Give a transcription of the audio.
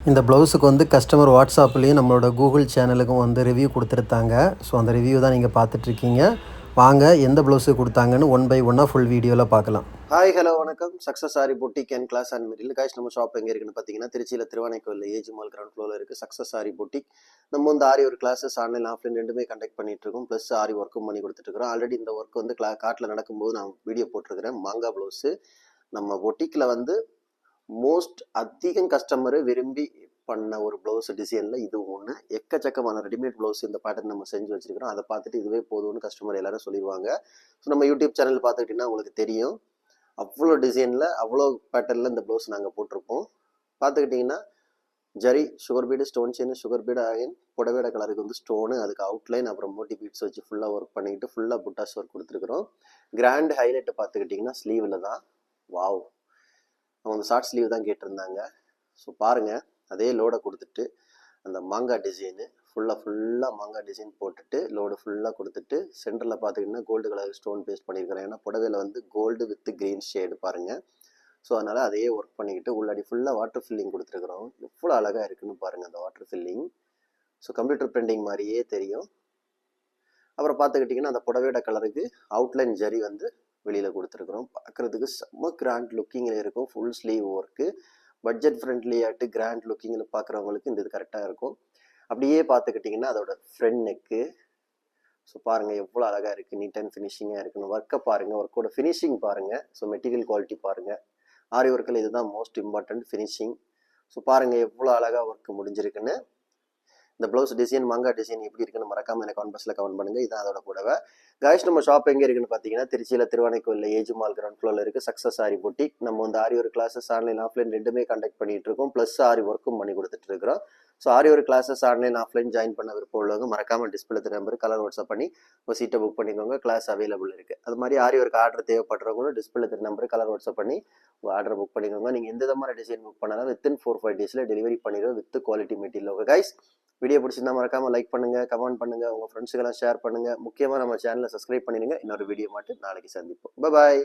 இந்த ப்ளவுஸுக்கு வந்து கஸ்டமர் வாட்ஸ்அப்லேயும் நம்மளோட கூகுள் சேனலுக்கும் வந்து ரிவ்யூ கொடுத்துருத்தாங்க. ஸோ அந்த ரிவ்யூ தான் நீங்கள் பார்த்துட்ருக்கீங்க. வாங்க எந்த ப்ளவுஸு கொடுத்தாங்கன்னு ஒன் பை ஒன்னாக ஃபுல் வீடியோவில் பார்க்கலாம். ஹாய் ஹலோ வணக்கம். Success sari boutique and class and material. Guys நம்ம ஷாப் எங்கே இருக்குன்னு பார்த்தீங்கன்னா திருச்சியில் திருவானைக்கோவில் ஏஜி மால் கிரவுண்ட் ஃப்ளோரில் இருக்குது சக்ஸஸ் சாரி பொட்டிக். நம்ம வந்து ஆரி ஒரு கிளாஸஸ் ஆன்லைன் ஆஃப்லைன் ரெண்டுமே கண்டக்ட் பண்ணிட்டு இருக்கோம். ப்ளஸ் ஆரி ஒர்க்கும் பண்ணி கொடுத்துட்ருக்கோம். ஆல்ரெடி இந்த ஒர்க் வந்து காட்டில் நடக்கும்போது நான் வீடியோ போட்டிருக்கிறேன். மாங்கா ப்ளவுஸு நம்ம பொட்டிக்கில் வந்து மோஸ்ட் அதிகம் கஸ்டமரு விரும்பி பண்ண ஒரு ப்ளவுஸ் டிசைனில் இது ஒன்று. எக்கச்சக்கமான ரெடிமேட் ப்ளவுஸ் இந்த பேட்டர்ன் நம்ம செஞ்சு வச்சிருக்கிறோம். அதை பார்த்துட்டு இதுவே போதும்னு கஸ்டமர் எல்லாரும் சொல்லிடுவாங்க. ஸோ நம்ம யூடியூப் சேனல் பார்த்துக்கிட்டிங்கன்னா உங்களுக்கு தெரியும், அவ்வளோ டிசைனில் அவ்வளோ பேட்டர்னில் இந்த ப்ளவுஸ் நாங்கள் போட்டிருப்போம். பார்த்துக்கிட்டிங்கன்னா zari sugar bead stone chain sugar bead ஆகின் புடவைட கலருக்கு வந்து ஸ்டோனு, அதுக்கு அவுட்லைன் அப்புறம் மோட்டி பீட்ஸ் வச்சு ஃபுல்லாக ஒர்க் பண்ணிக்கிட்டு ஃபுல்லாக புட்டாஸ் ஒர்க் கொடுத்துருக்குறோம். கிராண்ட் ஹைலைட்டை பார்த்துக்கிட்டிங்கன்னா ஸ்லீவில் தான். வாவ், அவங்க வந்து ஷார்ட் ஸ்லீவ் தான் கேட்டிருந்தாங்க. ஸோ பாருங்கள், அதே லோடை கொடுத்துட்டு அந்த மாங்காய் டிசைனு ஃபுல்லாக மாங்காய் டிசைன் போட்டுட்டு லோடு ஃபுல்லாக கொடுத்துட்டு சென்டரில் பார்த்திங்கன்னா கோல்டு கலர் ஸ்டோன் பேஸ்ட் பண்ணியிருக்கிறேன். ஏன்னா புடவையில் வந்து கோல்டு வித் க்ரீன் ஷேடு பாருங்கள். ஸோ அதனால் அதையே ஒர்க் பண்ணிக்கிட்டு உள்ளாடி ஃபுல்லாக வாட்டர் ஃபில்லிங் கொடுத்துருக்குறோம். எவ்வளோ அழகாக இருக்குன்னு பாருங்கள் அந்த water filling. So computer printing மாதிரியே தெரியும். அப்புறம் பார்த்துக்கிட்டிங்கன்னா அந்த புடவையோட கலருக்கு அவுட்லைன் ஜரி வந்து வெளியில் கொடுத்துருக்குறோம். பார்க்குறதுக்கு செம்ம கிராண்ட் லுக்கிங்கில் இருக்கும். ஃபுல் ஸ்லீவ் ஒர்க்கு பட்ஜெட் ஃப்ரெண்ட்லியாட்டு கிராண்ட் லுக்கிங்கில் பார்க்குறவங்களுக்கு இந்த இது கரெக்டாக இருக்கும். அப்படியே பார்த்துக்கிட்டிங்கன்னா அதோட ஃப்ரண்ட் நெக்கு. ஸோ பாருங்கள் எவ்வளோ அழகாக இருக்குது, நீட் அண்ட் ஃபினிஷிங்காக இருக்குன்னு. ஒர்க்கை பாருங்கள், ஒர்க்கோட ஃபினிஷிங் பாருங்கள். ஸோ மெட்டீரியல் குவாலிட்டி பாருங்கள். ஆரி ஒர்க்கில் இதுதான் மோஸ்ட் இம்பார்ட்டன்ட், ஃபினிஷிங். ஸோ பாருங்கள் எவ்வளோ அழகாக ஒர்க் முடிஞ்சிருக்குன்னு. இந்த ப்ளவுஸ் டிசைன் மாங்காய் டிசைன் எப்படி இருக்குன்னு மறக்காமல் எனக்கு கமெண்ட் பாக்ஸில் கமெண்ட் பண்ணுங்கள். இதான் அதோட புடவை. காய்ஸ் நம்ம ஷாப் எங்கே இருக்குன்னு பார்த்தீங்கன்னா திருச்சியில் திருவானைக்கோவில் ஏஜி மால் கிரவுண்ட் ஃப்ளோரில் இருக்குது சக்ஸஸ் ஆரி பொட்டிக். நம்ம வந்து ஆரி ஒரு கிளாஸஸ் ஆன்லைன் ஆஃப்லைன் ரெண்டுமே கண்டக்ட் பண்ணிட்டு இருக்கோம். ப்ளஸ் ஆரி ஒர்க்கும் பண்ணி கொடுத்துட்டு இருக்கிறோம். ஸோ ஆரி ஒரு கிளாஸஸ் ஆன்லைன் ஆஃப்லைன் ஜாயின் பண்ண விருப்பம் உள்ளவங்க மறக்காமல் டிஸ்பிளே நம்பர் கலர் வாட்ஸ்அப் பண்ணி ஒரு சீட்டை புக் பண்ணிக்கோங்க. கிளாஸ் அவைலபிள் இருக்குது. அது மாதிரி ஆரி ஒர்க் ஆர்டர் தேவைப்படுறவங்களும் டிஸ்பிளே நம்பர் கலர் வாட்ஸ்அப் பண்ணி உங்கள் ஆர்டர் புக் பண்ணிக்கோங்க. நீங்கள் எந்த விதமான டிசைன் புக் பண்ணாலும் வித்தின் 4-5 டேஸில் டெலிவரி பண்ணிடுவோம் with quality material. Okay guys, video பிடிச்சிருந்தா மறக்காமல் லைக் பண்ணுங்கள், கமெண்ட் பண்ணுங்கள், உங்கள் ஃப்ரெண்ட்ஸுக்கெல்லாம் ஷேர் பண்ணுங்கள். முக்கியமாக நம்ம சேனலை சப்ஸ்கிரைப் பண்ணிடுங்க. இன்னொரு வீடியோ மட்டும் நாளைக்கு சந்திப்போம். பாய்.